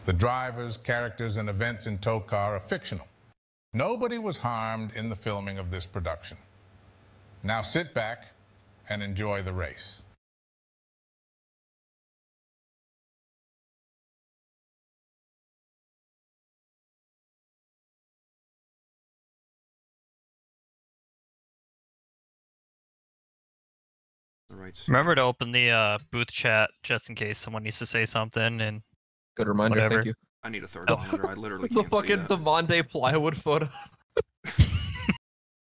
The drivers, characters, and events in TOECAR are fictional. Nobody was harmed in the filming of this production. Now sit back and enjoy the race. Remember to open the booth chat just in case someone needs to say something. And good reminder, whatever. Thank you. I need a third monitor. I literally can't see that. The Monday plywood photo.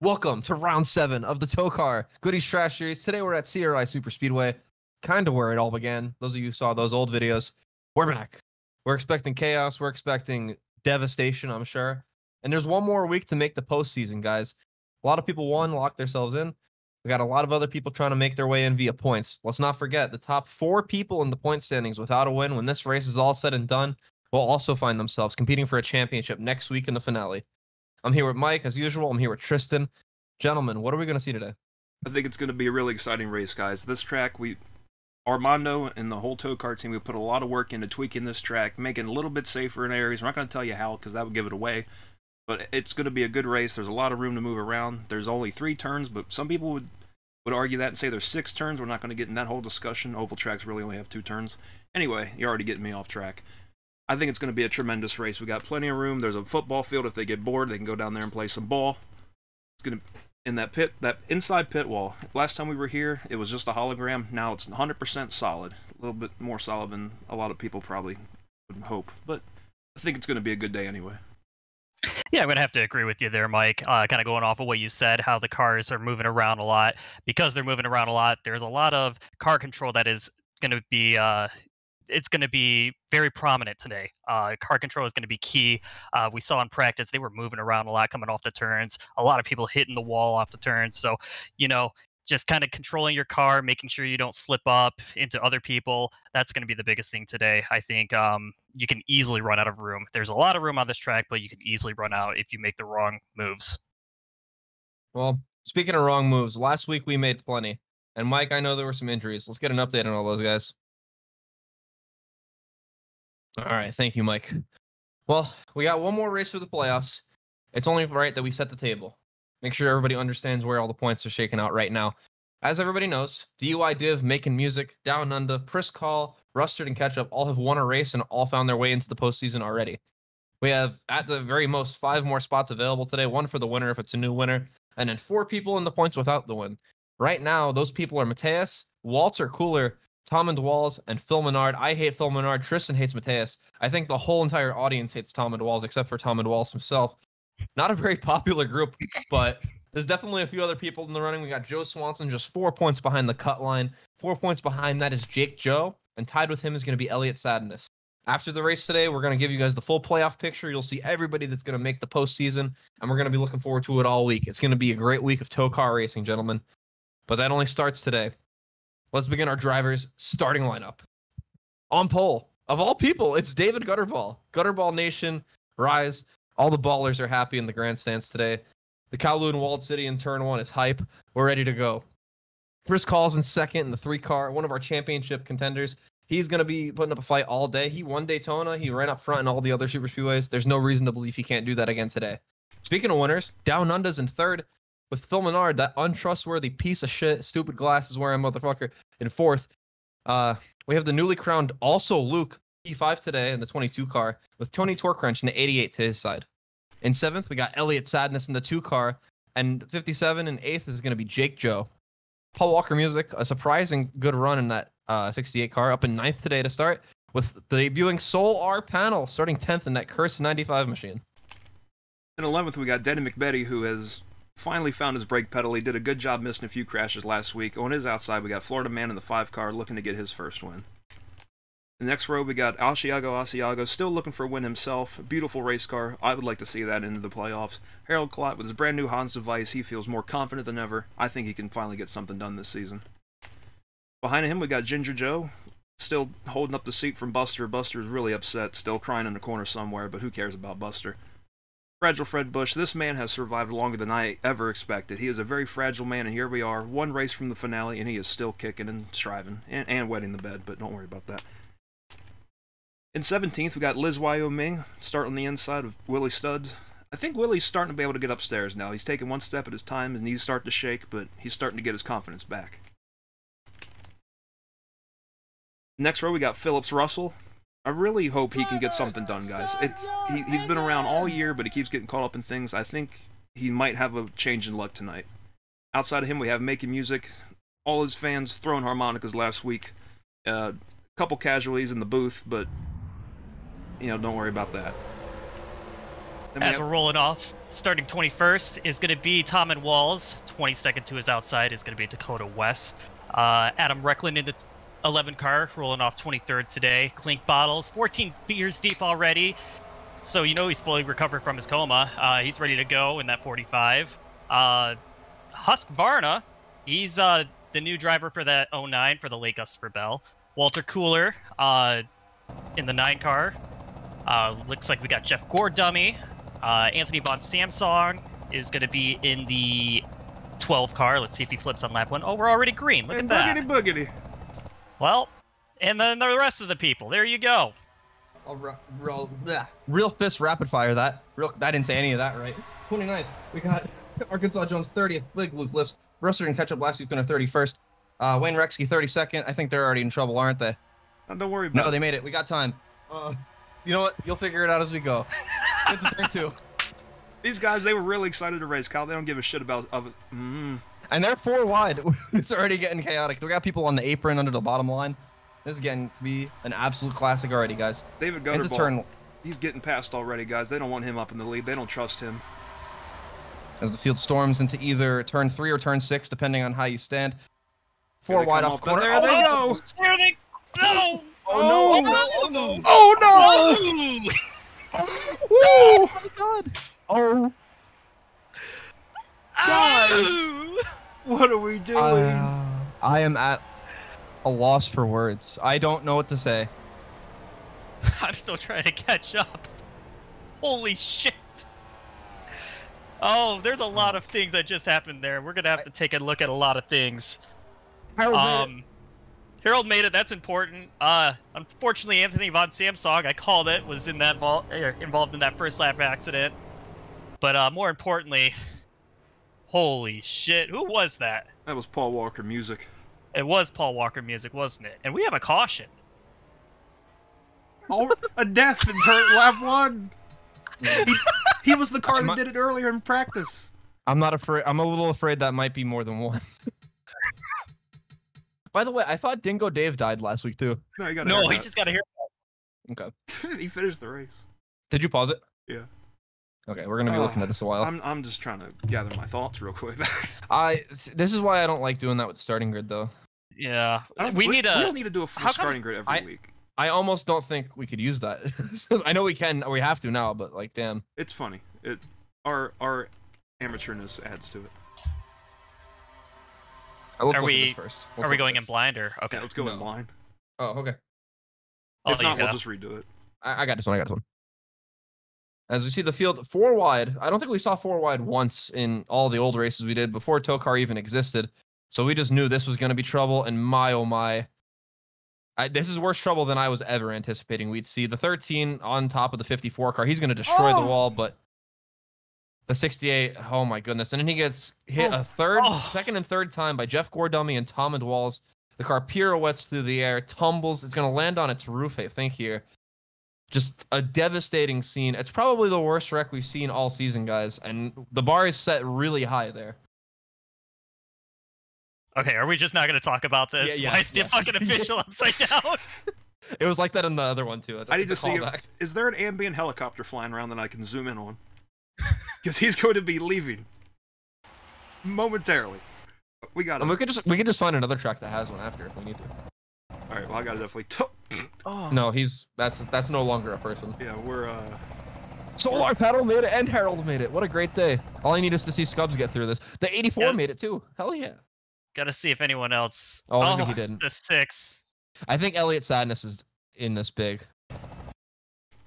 Welcome to round 7 of the TOECAR Goodies Trash Series. Today we're at CRI Super Speedway, kind of where it all began. Those of you who saw those old videos, we're back. We're expecting chaos. We're expecting devastation, I'm sure. And there's one more week to make the postseason, guys. A lot of people won, locked themselves in. We got a lot of other people trying to make their way in via points. Let's not forget, the top 4 people in the point standings without a win, when this race is all said and done, will also find themselves competing for a championship next week in the finale. I'm here with Mike, as usual. I'm here with Tristan. Gentlemen, what are we going to see today? I think it's going to be a really exciting race, guys. This track, Armando and the whole TOECAR team, we put a lot of work into tweaking this track, making it a little bit safer in areas. We're not going to tell you how, because that would give it away. But it's going to be a good race. There's a lot of room to move around. There's only 3 turns, but some people would argue that and say there's 6 turns. We're not going to get in that whole discussion. Oval tracks really only have 2 turns. Anyway, you're already getting me off track. I think it's going to be a tremendous race. We got plenty of room. There's a football field. If they get bored, they can go down there and play some ball. It's going to in that pit, that inside pit wall. Last time we were here, it was just a hologram. Now it's 100% solid. A little bit more solid than a lot of people probably would hope. But I think it's going to be a good day anyway. Yeah, I'm going to have to agree with you there, Mike. Kind of going off of what you said, how the cars are moving around a lot. Because they're moving around a lot, there's a lot of car control that is going to be it's going to be very prominent today. Car control is going to be key. We saw in practice they were moving around a lot coming off the turns. A lot of people hitting the wall off the turns. So, just kind of controlling your car, making sure you don't slip up into other people. That's going to be the biggest thing today. I think you can easily run out of room. There's a lot of room on this track, but you can easily run out if you make the wrong moves. Well, speaking of wrong moves, last week we made plenty. And Mike, I know there were some injuries. Let's get an update on all those guys. All right, thank you, Mike. Well, we got one more race for the playoffs. It's only right that we set the table. Make sure everybody understands where all the points are shaking out right now. As everybody knows, DUI Div, Making Music, Down Under, Priss Call, Rustard, and Ketchup all have won a race and all found their way into the postseason already. We have, at the very most, 5 more spots available today, 1 for the winner if it's a new winner, and then 4 people in the points without the win. Right now, those people are Mateus, Walter Cooler, Tom and Walls, and Phil Menard. I hate Phil Menard. Tristan hates Mateus. I think the whole entire audience hates Tom and Walls, except for Tom and Walls himself. Not a very popular group, but there's definitely a few other people in the running. We got Joe Swanson just 4 points behind the cut line. 4 points behind that is Jake Joe, and tied with him is going to be Elliot Sadness. After the race today, we're going to give you guys the full playoff picture. You'll see everybody that's going to make the postseason, and we're going to be looking forward to it all week. It's going to be a great week of TOECAR racing, gentlemen. But that only starts today. Let's begin our drivers' starting lineup. On pole, of all people, it's David Gutterball. Gutterball Nation, rise. All the ballers are happy in the grandstands today. The Kowloon Walled City in turn 1 is hype. We're ready to go. Priss Call's in second in the 3-car, one of our championship contenders. He's going to be putting up a fight all day. He won Daytona. He ran up front in all the other super speedways. There's no reason to believe he can't do that again today. Speaking of winners, Down Under's in 3rd. With Phil Menard, that untrustworthy piece of shit, stupid glasses wearing motherfucker, in 4th. We have the newly crowned also Luke P5 today in the 22 car, with Tony Torcrunch in the 88 to his side. In 7th, we got Elliot Sadness in the 2 car, and 57 in 8th is going to be Jake Joe. Paul Walker Music, a surprising good run in that 68 car, up in 9th today to start, with the debuting Soul R panel starting 10th in that cursed 95 machine. In 11th, we got Denny McBetty, who has finally found his brake pedal. He did a good job missing a few crashes last week. On his outside, we got Florida Man in the 5 car looking to get his first win. In the next row, we got Asiago still looking for a win himself. Beautiful race car. I would like to see that into the playoffs. Harold Klott with his brand new Hans device. He feels more confident than ever. I think he can finally get something done this season. Behind him, we got Ginger Joe, still holding up the seat from Buster. Buster is really upset, still crying in the corner somewhere, but who cares about Buster? Fragile Fred Bush, this man has survived longer than I ever expected. He is a very fragile man, and here we are, 1 race from the finale, and he is still kicking and striving, and wetting the bed, but don't worry about that. In 17th, we got Liz Wyoming starting on the inside of Willie Studs. I think Willie's starting to be able to get upstairs now. He's taking one step at his time. His knees start to shake, but he's starting to get his confidence back. Next row, we got Phillips Russell. I really hope he can get something done, guys. He's been around all year, but he keeps getting caught up in things. I think he might have a change in luck tonight. Outside of him, we have Making Music. All his fans throwing harmonicas last week. Couple casualties in the booth, but you know, don't worry about that. As we're rolling off, starting 21st is going to be Tom and Walls. 22nd to his outside is going to be Dakota West. Adam Recklin in the 11 car, rolling off 23rd today. Clink Bottles, 14 beers deep already. So you know he's fully recovered from his coma. He's ready to go in that 45. Husk Varna, he's the new driver for that 09 for the Lake Christopher Bell. Walter Cooler in the 9 car. Looks like we got Jeff Gordummy. Anthony Von Samsung is going to be in the 12 car. Let's see if he flips on lap 1. Oh, we're already green. Look at that. Boogity boogity. Well, and then the rest of the people. There you go. Real fist rapid fire that. I didn't say any of that right. 29th, we got Arkansas Jones 30th. Big Luke lifts. Brusser and Ketchup last week in 31st. Wayne Rexky 32nd. I think they're already in trouble, aren't they? Don't worry about it. No, they made it. We got time. You know what? You'll figure it out as we go. Get the turn 2. These guys, they were really excited to race, Kyle. They don't give a shit about... And they're 4 wide. It's already getting chaotic. We got people on the apron under the bottom line. This is getting to be an absolute classic already, guys. David Gunterball, he's getting past already, guys. They don't want him up in the lead. They don't trust him. As the field storms into either turn 3 or turn 6, depending on how you stand. 4 wide off the corner. There they go! There they go! Oh, no! Oh, no! Oh, no! Oh my god! Oh. Guys! What are we doing? I am at a loss for words. I don't know what to say. I'm still trying to catch up. Holy shit! Oh, there's a lot of things that just happened there. We're gonna have to take a look at a lot of things. Harold made it. That's important. Unfortunately, Anthony Von Samsung, I called it, was in that involved in that first lap accident. But more importantly, holy shit, who was that? That was Paul Walker Music. It was Paul Walker Music, wasn't it? And we have a caution. Oh, a death in lap 1. He was the car that did it earlier in practice. I'm not afraid. I'm a little afraid that might be more than one. By the way, I thought Dingo Dave died last week too. No, he just got a haircut. Okay. He finished the race. Did you pause it? Yeah. Okay, we're gonna be looking at this a while. I'm just trying to gather my thoughts real quick. This is why I don't like doing that with the starting grid though. Yeah. We don't need to do a full starting grid every week. I almost don't think we could use that. I know we can, or we have to now, but like, damn. It's funny. Our amateurness adds to it. Are we going in blind or okay? Yeah, let's go in blind. Oh, okay. If not, we'll just redo it. I got this one. As we see the field 4 wide, I don't think we saw 4 wide once in all the old races we did before TOECAR even existed. So we just knew this was going to be trouble, and my oh my. This is worse trouble than I was ever anticipating. We'd see the 13 on top of the 54 car. He's going to destroy the wall, but the 68, oh my goodness. And then he gets hit second and third time by Jeff Gordummy and Tom and Walls. The car pirouettes through the air, tumbles. It's going to land on its roof, I think, here. Just a devastating scene. It's probably the worst wreck we've seen all season, guys. And the bar is set really high there. Okay, are we just not going to talk about this? Yeah, Why is the fucking official upside down? It was like that in the other one, too. I need to see, is there an ambient helicopter flying around that I can zoom in on? Because he's going to be leaving momentarily. We got him. We could just find another track that has one after if we need to. All right, well, I got to definitely... No, that's no longer a person. Yeah, we're... Solar Paddle made it and Harold made it. What a great day. All I need is to see Scubs get through this. The 84 made it, too. Hell yeah. Gotta see if anyone else. Oh, maybe he didn't. The 6. I think Elliot Sadness is in this big.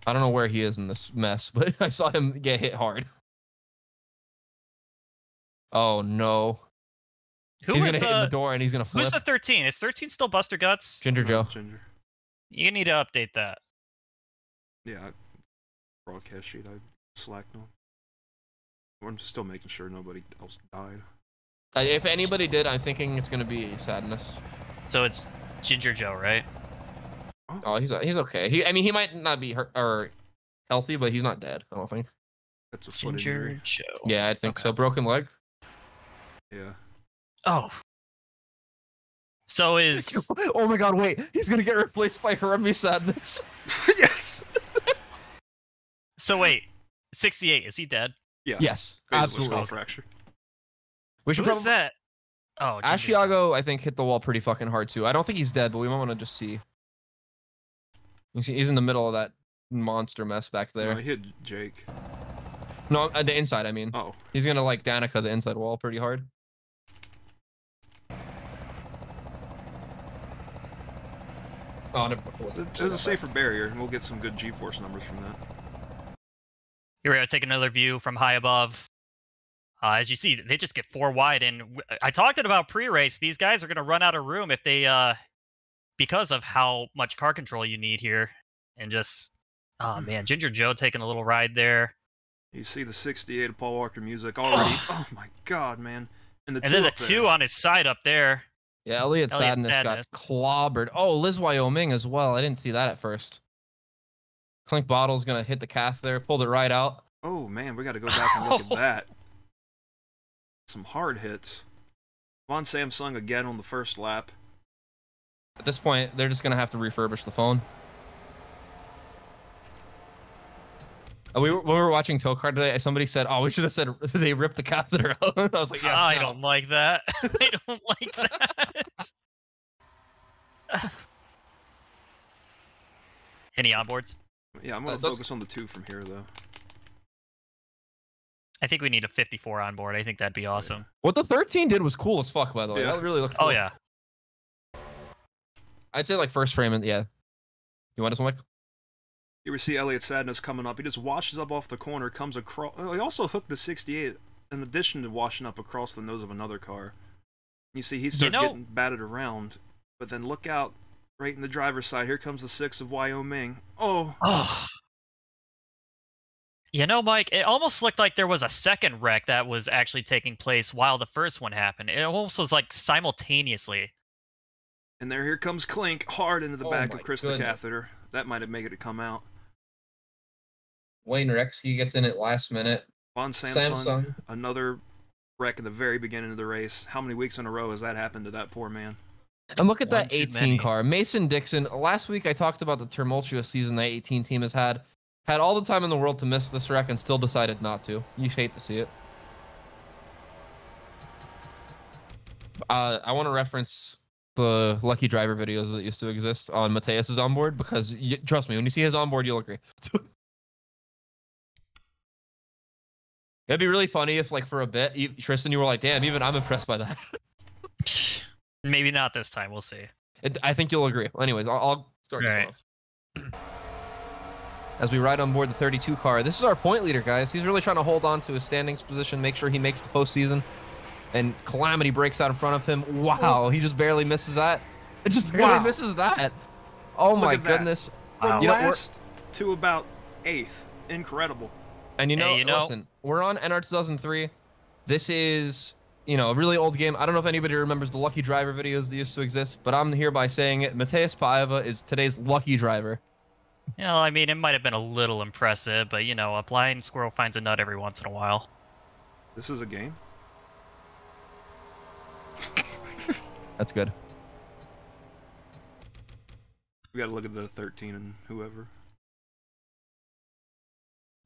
I don't know where he is in this mess, but I saw him get hit hard. Oh no. He's gonna hit in the door and he's gonna flip. Who's the 13? Is 13 still Buster Guts? Ginger Joe. Ginger. You need to update that. Yeah, broadcast sheet I slacked on. I'm still making sure nobody else died. If anybody did, I'm thinking it's gonna be Sadness. So it's Ginger Joe, right? Oh, he's okay. I mean, he might not be hurt or healthy, but he's not dead. I don't think. That's a foot Ginger injury. Joe. Yeah, I think so. Broken leg. Yeah. Oh. So is Oh my God! Wait, he's gonna get replaced by Harumi Sadness. Yes. so wait, 68. Is he dead? Yeah. Yes, Basal absolutely. skull fracture. We should Who is probably. that? Oh, Ginger Joe. Ashiago, I think, hit the wall pretty fucking hard too. I don't think he's dead, but we might want to just see. You see, he's in the middle of that monster mess back No, there. I hit Jake. No, the inside. I mean, Oh. he's gonna like Danica the inside wall pretty hard. Oh, never mind. There's a safer barrier, and we'll get some good G-force numbers from that. Here we go. Take another view from high above. As you see, they just get 4 wide, and I talked about pre-race. These guys are going to run out of room if they, because of how much car control you need here, and just, oh man, Ginger Joe taking a little ride there. You see the 68 of Paul Walker music already. Oh my God, man! And And then the 2 on his side up there. Yeah, Elliot Sadness got clobbered. Oh, Liz Wyoming as well. I didn't see that at first. Clink Bottle's gonna hit the calf there, pulled it right out. Oh man, we got to go back and look at that. Some hard hits. Von Samsung again on the first lap. At this point, they're just gonna have to refurbish the phone. When we were watching TOECAR today, somebody said, "Oh, we should have said they ripped the catheter out." I was like, "Yes, I no." don't like that. I don't like that. Any onboards? Yeah, I'm gonna focus on the 2 from here though. I think we need a 54 on board. I think that'd be awesome. What the 13 did was cool as fuck, by the way. Yeah. That really looked cool. Oh yeah. I'd say like first frame and yeah. You want this one, Mike? You ever see Elliot Sadness coming up? He just washes up off the corner, comes across. Oh, he also hooked the 68 in addition to washing up across the nose of another car. You see, he starts getting batted around, but then look out right in the driver's side. Here comes the 6 of Wyoming. Oh. Oh. You know, Mike, it almost looked like there was a second wreck that was actually taking place while the first one happened. It almost was like simultaneously. And here comes Clink hard into the back of Chris goodness. the catheter. That might have made it come out. Wayne Rexke gets in at last minute. Von Samsung, another wreck in the very beginning of the race. How many weeks in a row has that happened to that poor man? And look at that One too 18 many. car. Mason Dixon. Last week I talked about the tumultuous season that 18 team has had. Had all the time in the world to miss this wreck and still decided not to. You hate to see it. I want to reference the Lucky Driver videos that used to exist on Mateus's onboard because trust me, when you see his onboard, you'll agree. It'd be really funny if, like, for a bit, Tristan, you were like, "Damn, even I'm impressed by that." Maybe not this time. We'll see. I think you'll agree. Anyways, I'll start this off. As we ride on board the 32 car, this is our point leader, guys. He's really trying to hold on to his standings position, make sure he makes the postseason. And Calamity breaks out in front of him. Wow, he just barely misses that. It just barely misses that. Oh my goodness. From You know, last to about 8th. Incredible. And listen, we're on NR 2003. This is, a really old game. I don't know if anybody remembers the Lucky Driver videos that used to exist, but I'm hereby saying it. Mateus Paiva is today's Lucky Driver. I mean, it might have been a little impressive, but, a blind squirrel finds a nut every once in a while. This is a game? That's good. We gotta look at the 13 and whoever.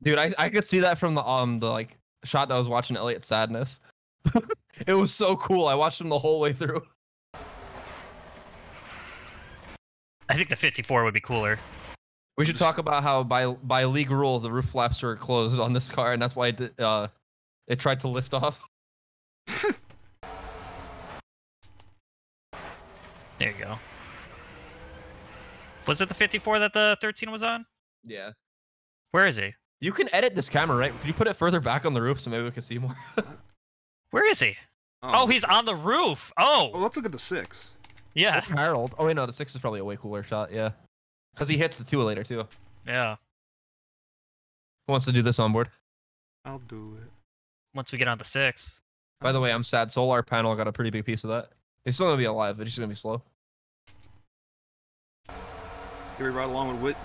Dude, I could see that from the like shot that I was watching Elliot Sadness. It was so cool. I watched him the whole way through. I think the 54 would be cooler. We should talk about how by league rule the roof flaps are closed on this car, and that's why it tried to lift off. There you go. Was it the 54 that the 13 was on? Yeah. Where is he? You can edit this camera, right? Could you put it further back on the roof so maybe we can see more? Where is he? Oh, he's on the roof. Well, let's look at the 6. Yeah. Harold. Oh wait, no, the 6 is probably a way cooler shot. Yeah, because he hits the 2 later too. Yeah. Who wants to do this on board? I'll do it. Once we get on the 6. By the way, I'm sad. Solar Panel got a pretty big piece of that. He's still gonna be alive, but he's just gonna be slow. Here we ride along with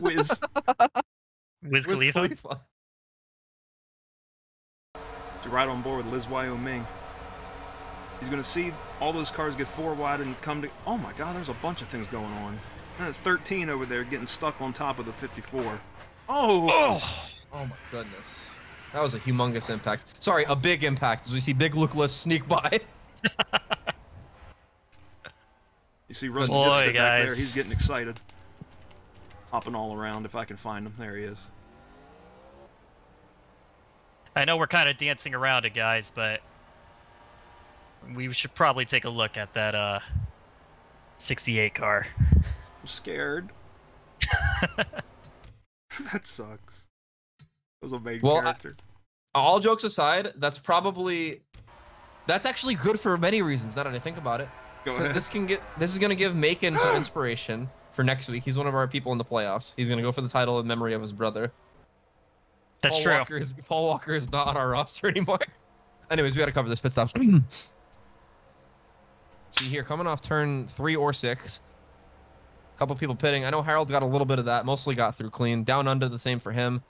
Wiz. Wiz Khalifa. To ride on board with Liz Wyoming. He's gonna see all those cars get 4 wide and come to. Oh my God, there's a bunch of things going on. And 13 over there getting stuck on top of the 54. Oh my goodness. That was a humongous impact. Sorry, a big impact as we see Big Lukeless sneak by. You see Rusty Boy, Dipstick back there. guys. He's getting excited. Hopping all around if I can find him. There he is. I know we're kind of dancing around it, guys, but we should probably take a look at that 68 car. I'm scared. That sucks. That was a main character. All jokes aside, that's actually good for many reasons. Now that I think about it, Go ahead. this is gonna give Macon some inspiration for next week. He's one of our people in the playoffs. He's gonna go for the title in memory of his brother. That's Paul true. Paul Walker is not on our roster anymore. Anyways, we gotta cover this pit stop. See here, coming off turn 3 or 6. A couple people pitting. I know Harold got a little bit of that. Mostly got through clean. Down under, the same for him.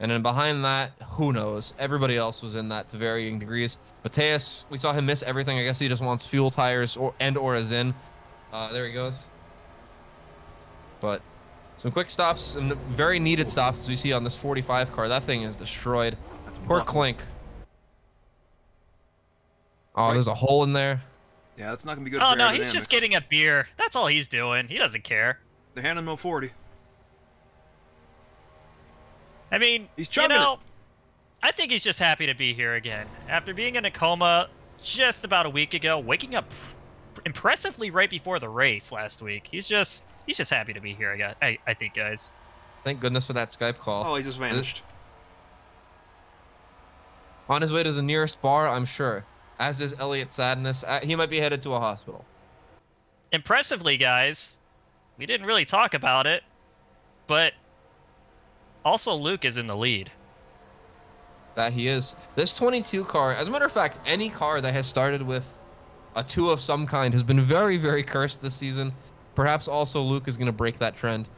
And then behind that, who knows? Everybody else was in that to varying degrees. Mateus, we saw him miss everything. I guess he just wants fuel, tires, or a Zin. There he goes. But some quick stops, some very needed stops as we see on this 45 car. That thing is destroyed. Poor Clink. Oh, Right. There's a hole in there. Yeah, that's not gonna be good. Oh for no, aerodynamics. he's just getting a beer. That's all he's doing. He doesn't care. They hand him 40. I mean, He's chugging I think he's just happy to be here again. After being in a coma just about a week ago, waking up impressively right before the race last week. He's just happy to be here again. I think, guys. Thank goodness for that Skype call. Oh, he just vanished. On his way to the nearest bar, I'm sure. As is Elliot Sadness. He might be headed to a hospital. Impressively, guys, we didn't really talk about it, but also Luke is in the lead. That he is. This 22 car, as a matter of fact, any car that has started with a 2 of some kind has been very, very cursed this season. Perhaps also Luke is going to break that trend.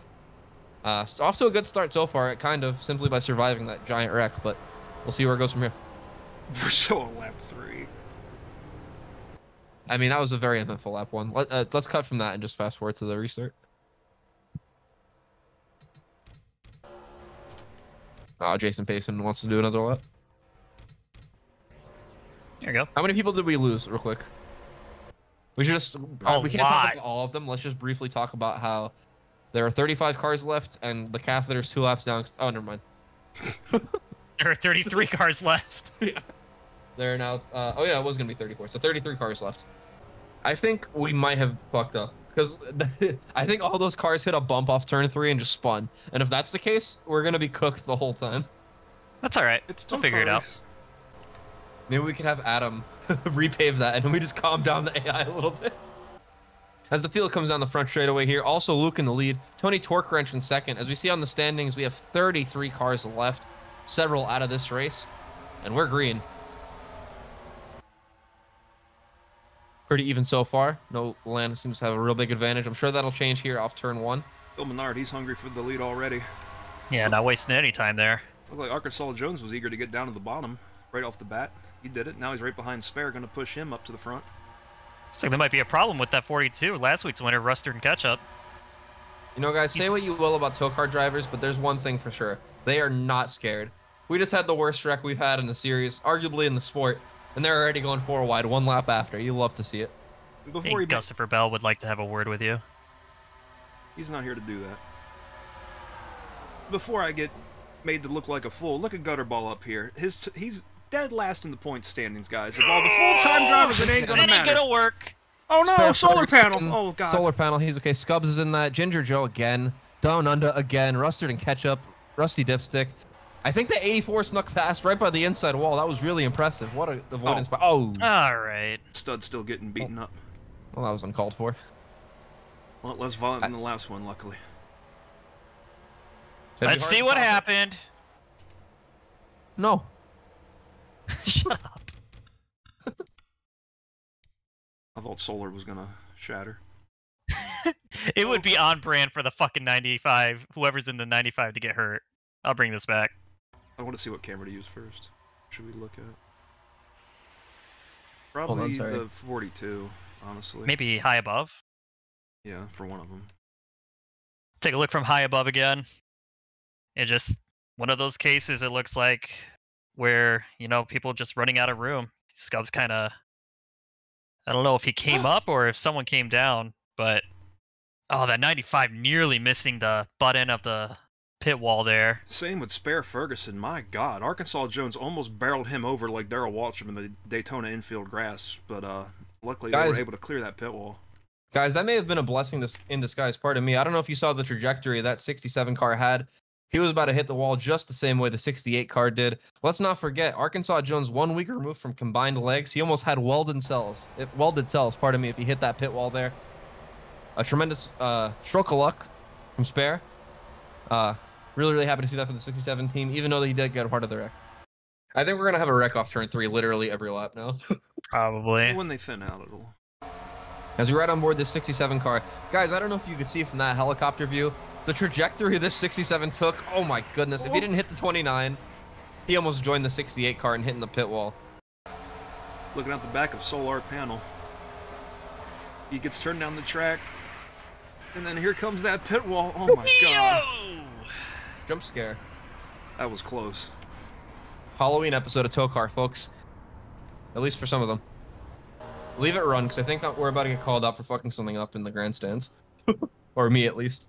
Off to a good start so far, kind of, simply by surviving that giant wreck, but we'll see where it goes from here. We're still on lap 3. I mean, that was a very eventful lap 1. Let's cut from that and just fast forward to the restart. Jason Payson wants to do another lap. There you go. How many people did we lose, real quick? We should just... we can't talk about all of them. Let's just briefly talk about how there are 35 cars left, and the catheter's 2 laps down. Oh, never mind. There are 33 cars left. Yeah. There are now... oh, yeah, it was going to be 34. So 33 cars left. I think we might have fucked up. Because I think all those cars hit a bump off turn 3 and just spun. And if that's the case, we're going to be cooked the whole time. That's all right. We'll figure it out. Maybe we could have Adam repave that, and we just calm down the AI a little bit. As the field comes down the front straightaway here, also Luke in the lead. Tony Torque Wrench in second. As we see on the standings, we have 33 cars left, several out of this race, and we're green. Pretty even so far. No, Landa seems to have a real big advantage. I'm sure that'll change here off turn 1. Bill Menard, he's hungry for the lead already. Yeah, not wasting any time there. Looked like Arkansas Jones was eager to get down to the bottom right off the bat. He did it. Now he's right behind Spare, going to push him up to the front. Looks like there might be a problem with that 42. Last week's winner, Rustard and Ketchup. You know, guys, say what you will about TOECAR drivers, but there's one thing for sure. They are not scared. We just had the worst wreck we've had in the series, arguably in the sport, and they're already going 4 wide, 1 lap after. You love to see it. I think Gustafer Bell would like to have a word with you. He's not here to do that. Before I get made to look like a fool, look at Gutterball up here. He's dead last in the point standings, guys. Of all the full-time drivers, it ain't gonna matter. It ain't gonna work. Oh no, Spare solar Ferguson, panel. Oh god. Solar panel, he's okay. Scubs is in that. Ginger Joe again. Down under again. Rustard and Ketchup. Rusty Dipstick. I think the 84 snuck past right by the inside wall. That was really impressive. What a avoidance. Oh. All right. Stud's still getting beaten up. Well, that was uncalled for. Well, less violent than the last one, luckily. Let's see what happened. No. Shut up. I thought Solar was gonna shatter. It would be on brand for the fucking 95, whoever's in the 95 to get hurt. I'll bring this back. I want to see what camera to use first. Should we look at? Hold Probably on, the 42, honestly. Maybe high above. Yeah, for one of them. Take a look from high above again. It's just one of those cases, it looks like, where, you know, people just running out of room. Scub's kind of... I don't know if he came up or if someone came down, but... Oh, that 95 nearly missing the butt end of the pit wall there. Same with Spare Ferguson. My God, Arkansas Jones almost barreled him over like Darrell Waltrip in the Daytona infield grass, but luckily they were able to clear that pit wall. Guys, that may have been a blessing in disguise. Pardon me. I don't know if you saw the trajectory that 67 car had. He was about to hit the wall just the same way the 68 car did. Let's not forget, Arkansas Jones 1 week removed from combined legs. He almost had welded cells. Pardon me, if he hit that pit wall there. A tremendous stroke of luck from Spare. Really happy to see that for the 67 team, even though he did get a part of the wreck. I think we're going to have a wreck off turn 3 literally every lap now. Probably. When they thin out, it'll... As we ride on board this 67 car. Guys, I don't know if you could see from that helicopter view, the trajectory this 67 took, oh my goodness. If he didn't hit the 29, he almost joined the 68 car and hitting the pit wall. Looking at the back of Solar panel. He gets turned down the track. And then here comes that pit wall. Oh my God. Jump scare. That was close. Halloween episode of TOECAR, folks. At least for some of them. Leave it run, because I think we're about to get called out for fucking something up in the grandstands. Or me, at least.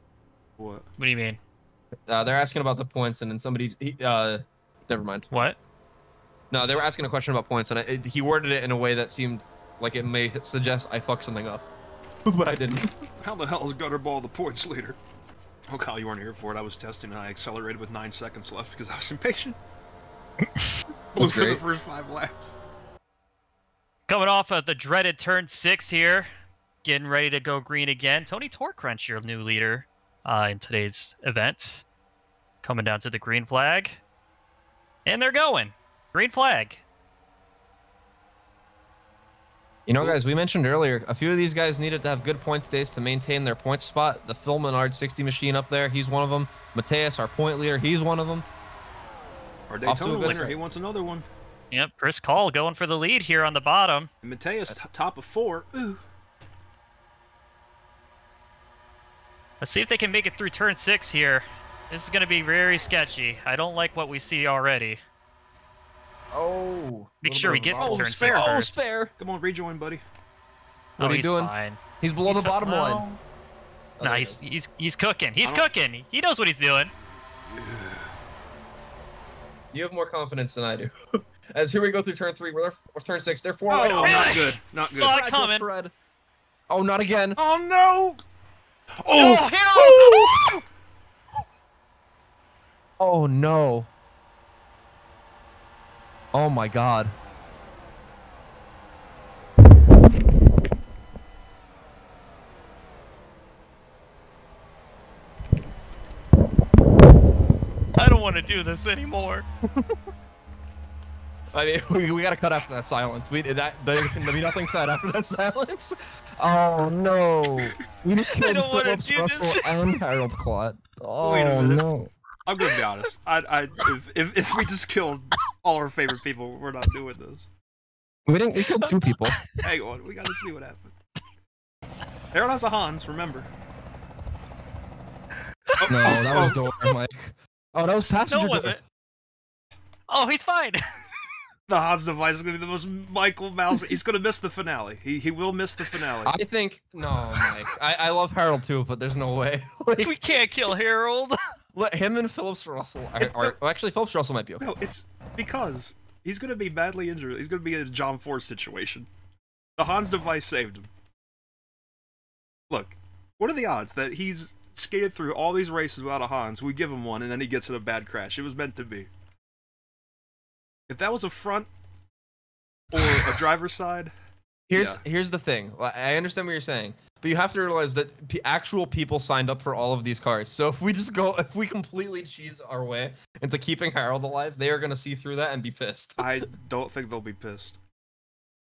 What? What do you mean? They're asking about the points, and then somebody... never mind. What? No, they were asking a question about points, and he worded it in a way that seemed like it may suggest I fucked something up. But I didn't. How the hell is Gutterball the points leader? Oh, Kyle, you weren't here for it. I was testing, and I accelerated with 9 seconds left because I was impatient. That's for great. the first 5 laps. Coming off of the dreaded turn 6 here, getting ready to go green again. Tony Torcrunch, your new leader in today's event, coming down to the green flag, and they're going green flag. You know, guys, we mentioned earlier, a few of these guys needed to have good points days to maintain their point spot. The Phil Menard 60 machine up there, he's one of them. Mateus, our point leader, he's one of them. Our Daytona winner, he wants another one. Yep, Chris Call going for the lead here on the bottom. And Mateus, top of 4. Ooh. Let's see if they can make it through turn 6 here. This is going to be very sketchy. I don't like what we see already. Oh. Make sure we get to turn Spare. 6 Oh, first. Spare. Come on, rejoin, buddy. What are you he's doing? Fine. He's below the bottom well, line. No, he's cooking. He's cooking. He knows what he's doing. You have more confidence than I do. As here we go through turn 3, or turn 6, they're 4 Oh, not good. Not good. Saw it coming. Fred. Oh, not again. Oh, no. Oh, hell! Oh, no. Oh, my God. I don't want to do this anymore. I mean, we gotta cut after that silence. There can be nothing said after that silence. Oh no! We just killed Phillips, Russell, and Harold Clot. Oh no! I'm gonna be honest. If we just killed all our favorite people, we're not doing this. We killed 2 people. Hang on, we gotta see what happened. Harold has a Hans, remember? No, that was door, Mike. Oh, that was passenger. No, was it? Oh, he's fine. The Hans device is going to be the most Michael Mouse. He's going to miss the finale. He will miss the finale. I think no, Mike. I love Harold too, but there's no way. Like, We can't kill Harold. let him and Phillips Russell are well, actually Phillips Russell might be okay. No, it's because he's going to be badly injured. He's going to be in a John Ford situation. The Hans device saved him. Look, what are the odds that he's skated through all these races without a Hans? We give him one, and then he gets in a bad crash. It was meant to be. If that was a front or a driver's side, Here's the thing. I understand what you're saying, but you have to realize that actual people signed up for all of these cars. So if we completely cheese our way into keeping Harold alive, they are gonna see through that and be pissed. I don't think they'll be pissed.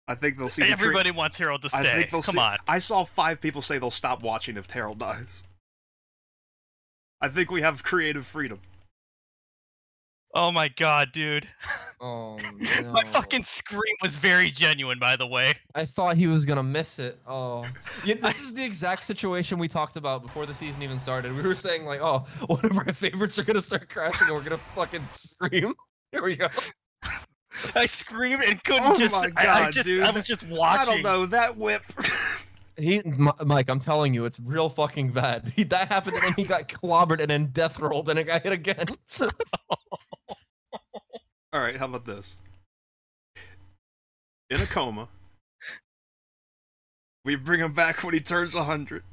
I think they'll see. Everybody wants Harold to stay. Come on. I saw 5 people say they'll stop watching if Harold dies. I think we have creative freedom. Oh my god, dude. Oh no. My fucking scream was very genuine, by the way. I thought he was gonna miss it. Oh, yeah, this is the exact situation we talked about before the season even started. We were saying like, oh, one of our favorites are gonna start crashing, and we're gonna fucking scream. Here we go. I screamed and couldn't Oh just. my god, dude! I was just watching. I don't know that whip. Mike, I'm telling you, it's real fucking bad. That happened, and then he got clobbered, and then death rolled, and it got hit again. All right, how about this? In a coma, we bring him back when he turns 100.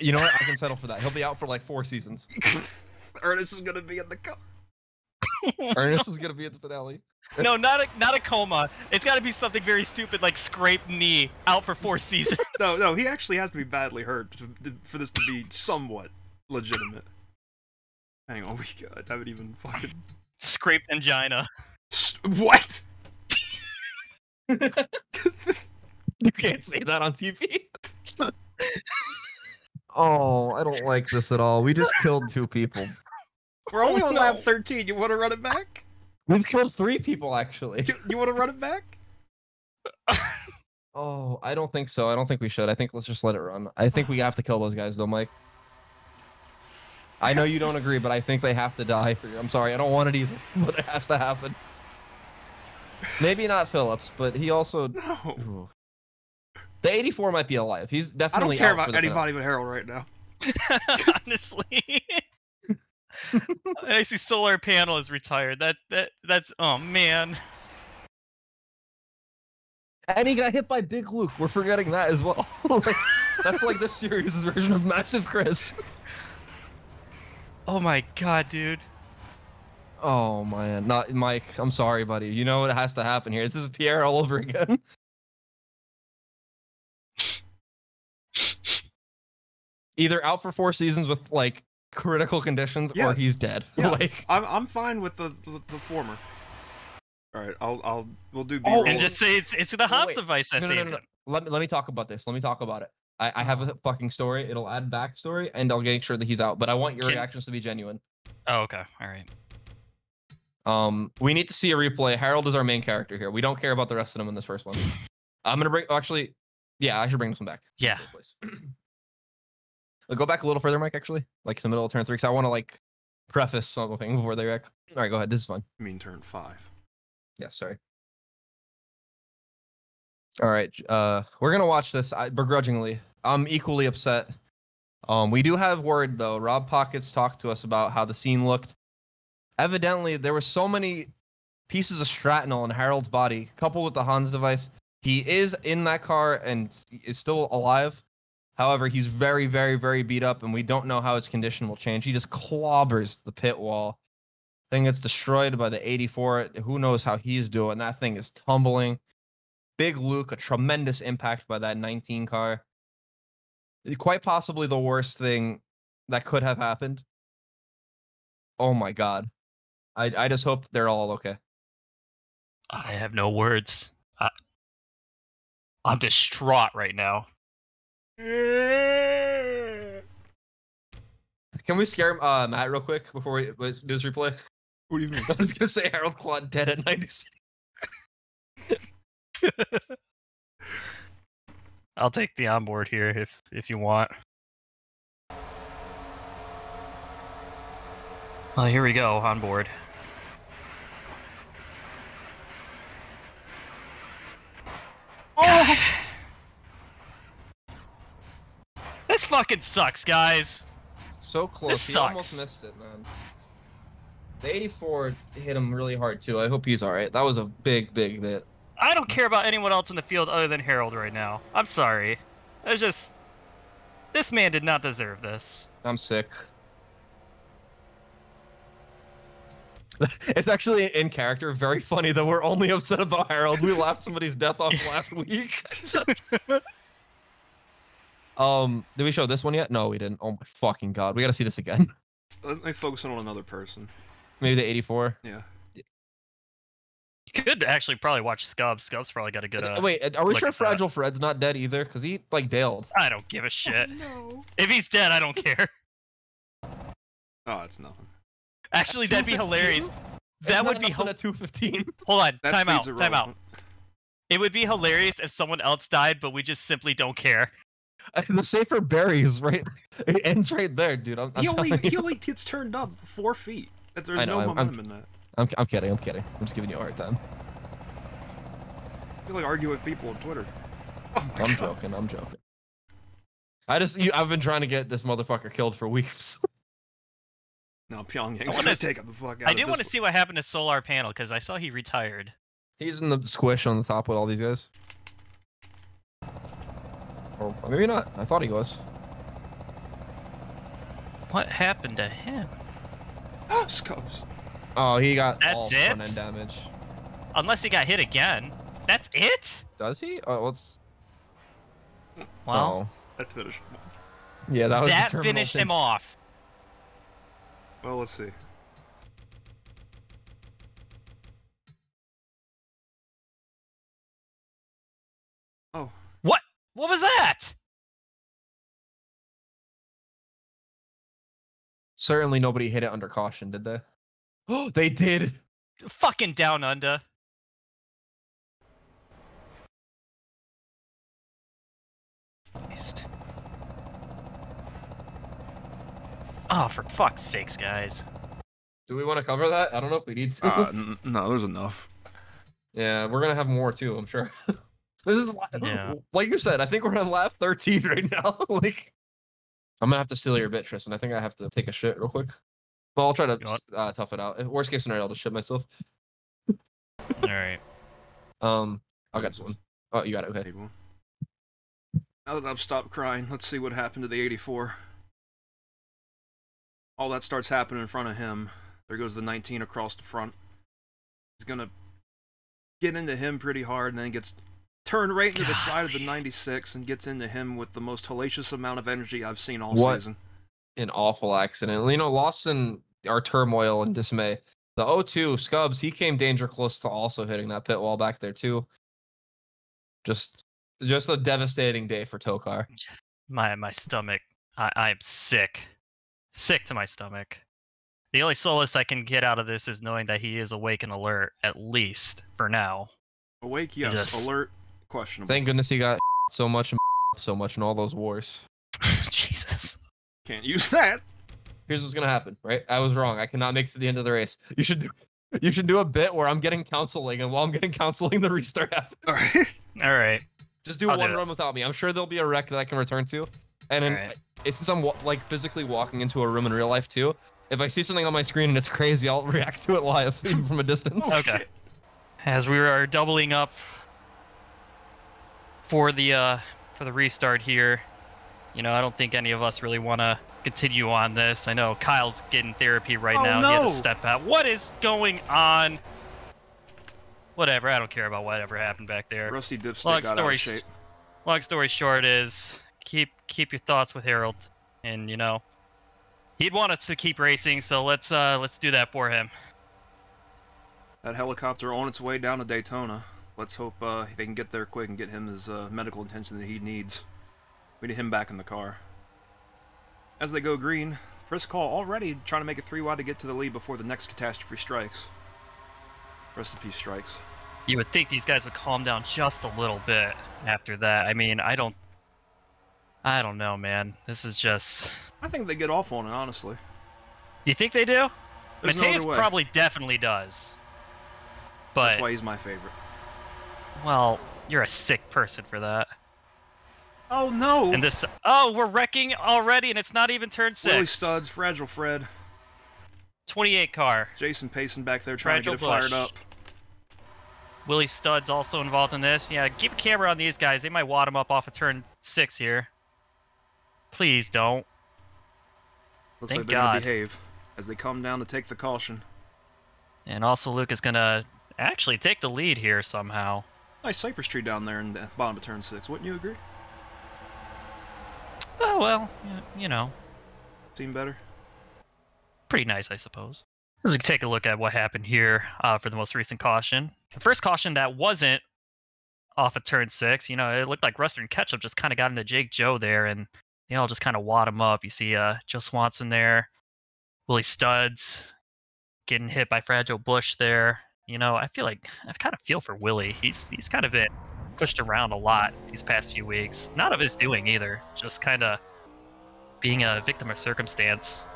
You know what? I can settle for that. He'll be out for like 4 seasons. Ernest is gonna be in the car. Ernest is gonna be at the finale. No, not a coma. It's got to be something very stupid like scraped knee, out for 4 seasons. No, he actually has to be badly hurt for this to be somewhat legitimate. Hang on, I haven't even fucking... Scraped angina. What? You can't say that on TV. Oh, I don't like this at all. We just killed 2 people. We're only on lap 13. You want to run it back? We've killed 3 people, actually. You want to run it back? Oh, I don't think so. I don't think we should. I think let's just let it run. I think we have to kill those guys, though, Mike. I know you don't agree, but I think they have to die for you. I'm sorry, I don't want it either, but it has to happen. Maybe not Phillips, but he also... No. Ooh. The 84 might be alive. He's definitely I don't care out about anybody but Harold right now. Honestly. I see solar panel is retired. That's oh man. And he got hit by Big Luke. We're forgetting that as well. That's like this series' version of Massive Chris. Oh my god, dude. Oh man, not Mike. I'm sorry, buddy. You know what has to happen here. This is Pierre all over again. Either out for 4 seasons with like critical conditions, or he's dead. Yeah. Like I'm fine with the former. All right, we'll do B Oh, roll. And just say it's the Hans device that saved no. him. Let me talk about this. Let me talk about it. I have a fucking story. It'll add backstory, and I'll make sure that he's out. But I want your reactions to be genuine. Oh, okay. All right. We need to see a replay. Harold is our main character here. We don't care about the rest of them in this first one. I'm gonna bring. Actually, yeah, I should bring this one back. Yeah. Go back a little further, Mike. Actually, like to the middle of turn 3, because I want to like preface something before they wreck. All right, go ahead. This is fun. I mean turn 5. Yeah, sorry. All right, we're gonna watch this begrudgingly. I'm equally upset. We do have word though. Rob Pockets talked to us about how the scene looked. Evidently, there were so many pieces of shrapnel in Harold's body, coupled with the Hans device. He is in that car and is still alive. However, he's very, very, very beat up, and we don't know how his condition will change. He just clobbers the pit wall. Thing gets destroyed by the 84. Who knows how he's doing? That thing is tumbling. Big Luke, a tremendous impact by that 19 car. Quite possibly the worst thing that could have happened. Oh my god. I just hope they're all okay. I have no words. I'm distraught right now. Can we scare Matt real quick before we do this replay? What do you mean? I was gonna say Harold Claude dead at 96. I'll take the onboard here if you want. Well, here we go, onboard. Oh! This fucking sucks, guys. So close. This He sucks. almost missed it, man. The 84 hit him really hard too. I hope he's alright. That was a big, big hit. I don't care about anyone else in the field other than Harold right now. I'm sorry. It's just... This man did not deserve this. I'm sick. It's actually in character very funny that we're only upset about Harold. We laughed somebody's death off last week. Did we show this one yet? No, we didn't. Oh my fucking god. We gotta see this again. Let me focus on another person. Maybe the 84. Yeah. You could actually probably watch Scubs. Scubs probably got a good. Wait, are we look sure at that. Fragile Fred's not dead either? Because he like bailed. I don't give a shit. No. If he's dead, I don't care. Oh, it's nothing. Actually, that'd be hilarious. That would be at 215. Hold on, That time out, speed's time out. irrelevant. It would be hilarious if someone else died, but we just simply don't care. The safer berries, right? It ends right there, dude. I'm He telling you. only gets turned up 4 feet. There's I know, no momentum in that. I'm kidding. I'm kidding. I'm just giving you a hard time. I feel like arguing with people on Twitter. Oh my I'm God. joking. I'm joking. I've been trying to get this motherfucker killed for weeks. No, Pyongyang's wanna gonna s- take him the fuck out. I did want to see what happened to Solar Panel because I saw he retired. He's in the squish on the top with all these guys. Or maybe not. I thought he was. What happened to him? Scubs. Oh, he got all That's it? front end damage. Unless he got hit again. That's it? Does he? Oh, let's. Well, That finished. Yeah, that was the that terminal finished thing. him off. Well, let's see. Oh, What? What was that? Certainly nobody hit it under caution, did they? Oh, they did. Fucking down under. Christ. Oh, for fuck's sakes, guys. Do we want to cover that? I don't know if we need to. no, there's enough. Yeah, we're gonna have more too, I'm sure. This is Yeah. like you said. I think we're on lap 13 right now. Like, I'm gonna have to steal your bit, Tristan. I think I have to take a shit real quick. But I'll try to You know tough it out. Worst case scenario, I'll just shit myself. All right. I'll get this one. Oh, you got it. Okay. Maybe one. Now that I've stopped crying, let's see what happened to the 84. All that starts happening in front of him. There goes the 19 across the front. He's gonna get into him pretty hard, and then gets turned right into the side of the 96 and gets into him with the most hellacious amount of energy I've seen all What? season. An awful accident. You know, lost in our turmoil and dismay. The 0-2 Scubs, he came danger close to also hitting that pit wall back there too. Just a devastating day for TOECAR. My stomach. I am sick. Sick to my stomach. The only solace I can get out of this is knowing that he is awake and alert, at least for now. Awake, yes. Yes. Alert, questionable. Thank goodness he got so much in all those wars. Jesus. Can't use that. Here's what's gonna happen, right? I was wrong. I cannot make it to the end of the race. You should do a bit where I'm getting counseling, and while I'm getting counseling, the restart happens. Alright. All right. Just do I'll one do it. run without me. I'm sure there'll be a wreck that I can return to. And then, Alright. since I'm like physically walking into a room in real life too, if I see something on my screen and it's crazy, I'll react to it live, even from a distance. Okay. As we are doubling up for the restart here, you know, I don't think any of us really want to continue on this. I know Kyle's getting therapy right Oh, now. He had no. to step out. What is going on? Whatever. I don't care about whatever happened back there. Rusty Dipstick Long got out story of shape. Long story short is keep your thoughts with Harold, and you know he'd want us to keep racing, so let's do that for him. That helicopter on its way down to Daytona. Let's hope they can get there quick and get him his medical attention that he needs. We need him back in the car. As they go green, Chris Call already trying to make it 3 wide to get to the lead before the next catastrophe strikes. Rest in peace, Strikes. You would think these guys would calm down just a little bit after that. I mean, I don't know, man. This is just. I think they get off on it, honestly. You think they do? There's no Mateus other way. probably definitely does. But That's why he's my favorite. well, you're a sick person for that. Oh no! And this. Oh, we're wrecking already, and it's not even turn 6. Willie Studs, Fragile Fred, 28 car. Jason Payson back there trying Fragile to get it fired Bush. up. Willie Stud's also involved in this. Yeah, keep a camera on these guys. They might wad them up off of turn 6 here. Please don't. Looks Thank like they're gonna God. behave as they come down to take the caution. And also Luke is going to actually take the lead here somehow. Nice cypress tree down there in the bottom of turn 6. Wouldn't you agree? Oh, well, you know, Seem better? pretty nice, I suppose. As we take a look at what happened here for the most recent caution. The first caution that wasn't off of turn 6, you know, it looked like Ruster and Ketchup just kind of got into Jake Joe there, and they all just kind of wad him up. You see Joe Swanson there, Willie Studs getting hit by Fragile Bush there. You know, I kind of feel for Willie. He's kind of been pushed around a lot these past few weeks. Not of his doing either, just kind of being a victim of circumstance.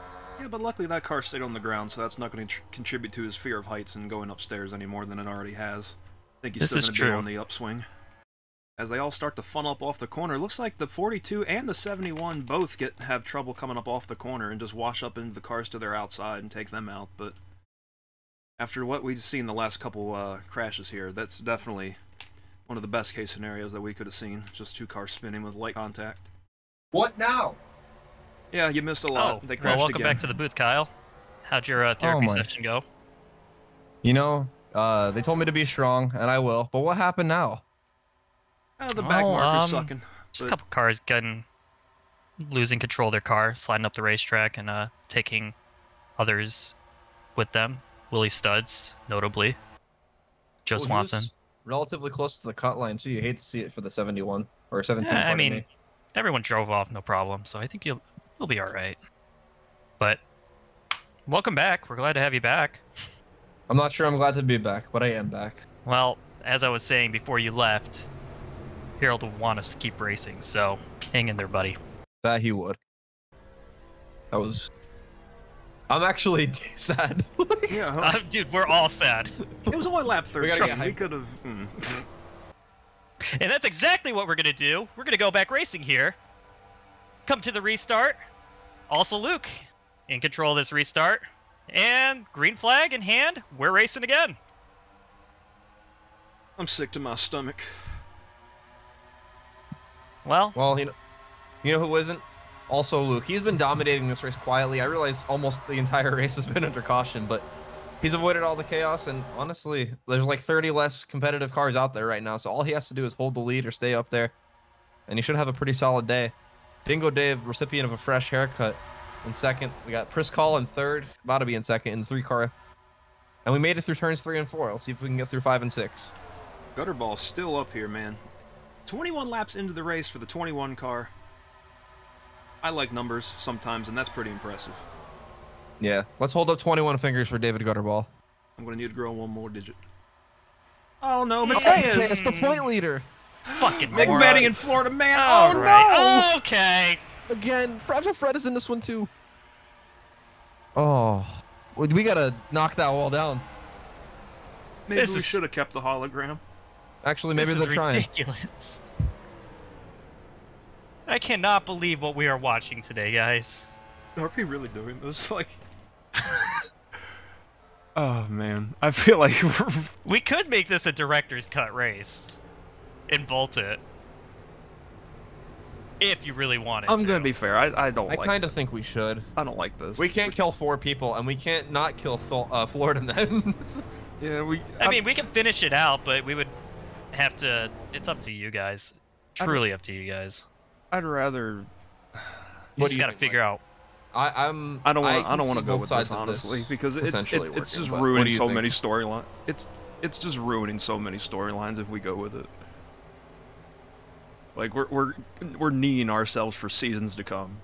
Yeah, but luckily that car stayed on the ground, so that's not going to contribute to his fear of heights and going upstairs any more than it already has. I think he's still going to be on the upswing. As they all start to funnel up off the corner, looks like the 42 and the 71 both have trouble coming up off the corner and just wash up into the cars to their outside and take them out, but after what we've seen the last couple crashes here, that's definitely one of the best case scenarios that we could have seen. Just 2 cars spinning with light contact. What now? Yeah, you missed a lot. They crashed welcome again. back to the booth, Kyle. How'd your therapy session go? You know, they told me to be strong, and I will. But what happened now? The back marker's sucking. Just a couple cars losing control of their car, sliding up the racetrack, and taking others with them. Willie Studs, notably. Joe Swanson. Relatively close to the cut line, too. You hate to see it for the 71 or 17. Yeah, I mean, everyone drove off, no problem. So I think you'll be all right. But welcome back. We're glad to have you back. I'm not sure I'm glad to be back, but I am back. Well, as I was saying before you left, Harold would want us to keep racing, so hang in there, buddy. That he would. I'm actually sad. Yeah, dude, we're all sad. it was only lap 13. We could have. And that's exactly what we're gonna do. We're gonna go back racing here. Come to the restart. Also, Luke in control of this restart, and green flag in hand. We're racing again. I'm sick to my stomach. Well, you know who isn't? Also Luke. He's been dominating this race quietly. I realize almost the entire race has been under caution, but he's avoided all the chaos, and honestly, there's like 30 less competitive cars out there right now, so all he has to do is hold the lead or stay up there, and he should have a pretty solid day. Dingo Dave, recipient of a fresh haircut, in second. We got Priscall in third, about to be in second in the 3-car. And we made it through turns 3 and 4. Let's see if we can get through 5 and 6. Gutterball's still up here, man. 21 laps into the race for the 21 car. I like numbers sometimes, and that's pretty impressive. Yeah, let's hold up 21 fingers for David Gutterball. I'm going to need to grow 1 more digit. Oh no, Mateus! Mateus, the point leader! fucking Big moron. Betty in Florida, man! All Oh right. no! Okay. Again, Fragile Fred is in this one too. Oh, we gotta knock that wall down. Maybe This we is- should have kept the hologram. Actually, maybe This they're is trying. ridiculous. I cannot believe what we are watching today, guys. Are we really doing this? Like, oh man, I feel like We could make this a director's cut race and bolt it. If you really wanted I'm to. gonna be fair. I don't I like. kind of think we should. I don't like this. We can't kill 4 people, and we can't not kill Florida men. Yeah, we. I mean, we can finish it out, but we would have to. It's up to you guys. Truly up to you guys. I'd rather. You What just do you gotta think, figure out. I don't want. I don't want to go with this of honestly this because it's potentially it's working, just but what ruining do you so think? many storylines. It's just ruining so many storylines if we go with it. Like we're kneeing ourselves for seasons to come.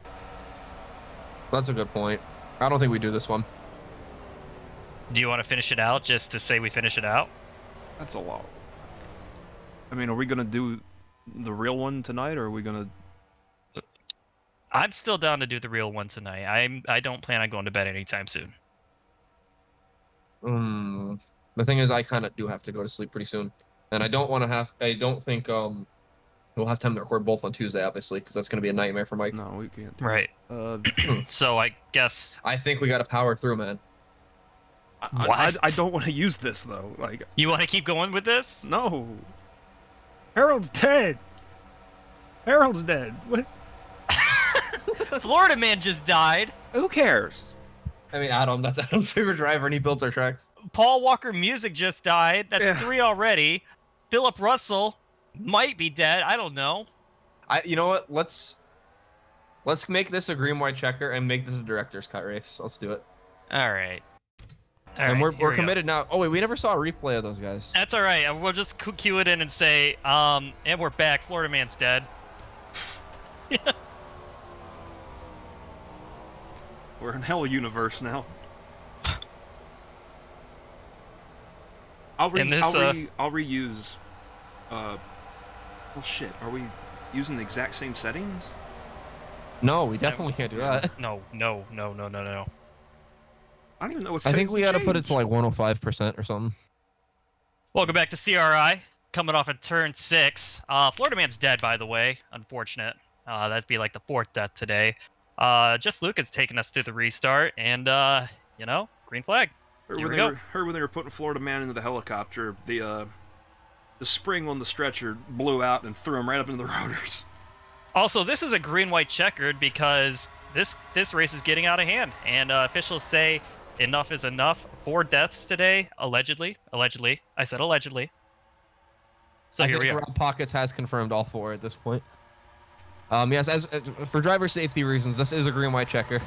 That's a good point. I don't think we do this one. Do you want to finish it out just to say we finish it out? That's a lot. I mean, are we gonna do the real one tonight, or are we gonna? I'm still down to do the real one tonight. I don't plan on going to bed anytime soon. The thing is, I kind of do have to go to sleep pretty soon, and I don't want to have. I don't think we'll have time to record both on Tuesday, obviously, because that's going to be a nightmare for Mike. No, we can't. Right. So I guess. I think we got to power through, man. I don't want to use this though. Like, You want to keep going with this? no. Harold's dead. Harold's dead. What? Florida man just died. Who cares? I mean, Adam. That's Adam's favorite driver, and he builds our tracks. Paul Walker Music just died. That's Yeah. 3 already. Philip Russell might be dead. I don't know. You know what? Let's make this a green white checker and make this a director's cut race. Let's do it. All right. And we're here we go. committed now. Oh wait, we never saw a replay of those guys. That's all right. We'll just cue it in and say, and we're back. Florida man's dead. We're in hell universe now. I'll reuse. Well, shit. Are we using the exact same settings? No, we definitely can't do that. No. I don't even know what. I think we got gotta put it to like 105% or something. Welcome back to CRI. Coming off at turn 6. Florida man's dead, by the way. Unfortunate. That'd be like the 4th death today. Just Luke has taken us to the restart, and you know, green flag. Heard when they were putting Florida man into the helicopter, the spring on the stretcher blew out and threw him right up into the rotors. Also, this is a green-white checkered because this race is getting out of hand, and officials say enough is enough. 4 deaths today, allegedly. Allegedly. I said allegedly. So here we are. Rob Pockets has confirmed all 4 at this point. Yes, as for driver safety reasons, this is a green-white checker.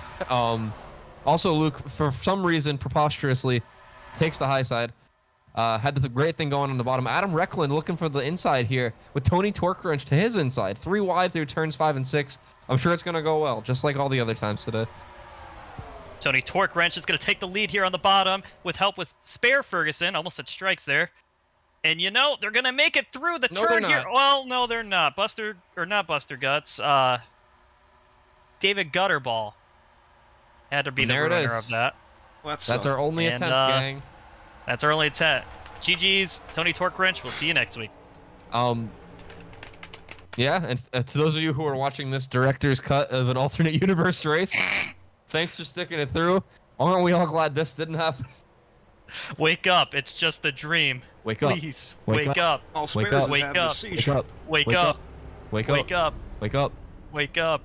Also, Luke, for some reason, preposterously, takes the high side. Had the great thing going on the bottom. Adam Recklin looking for the inside here with Tony Torque Wrench to his inside. 3 wide through turns 5 and 6. I'm sure it's going to go well, just like all the other times today. Tony Torque Wrench is going to take the lead here on the bottom with help with Spare Ferguson. Almost at strikes there. And you know, they're going to make it through the turn here. Well, no, they're not. Not Buster Guts. David Gutterball had to be the runner of that. Well, that's our only attempt, gang. That's our only attempt. GG's, Tony Torque Wrench. We'll see you next week. Yeah, and to those of you who are watching this director's cut of an alternate universe race, thanks for sticking it through. Aren't we all glad this didn't happen? Wake up! It's just a dream. Wake up! Please, wake up! All Wake up! Wake up! Wake up! Wake up! Wake up! Wake up! Wake up! Wake up!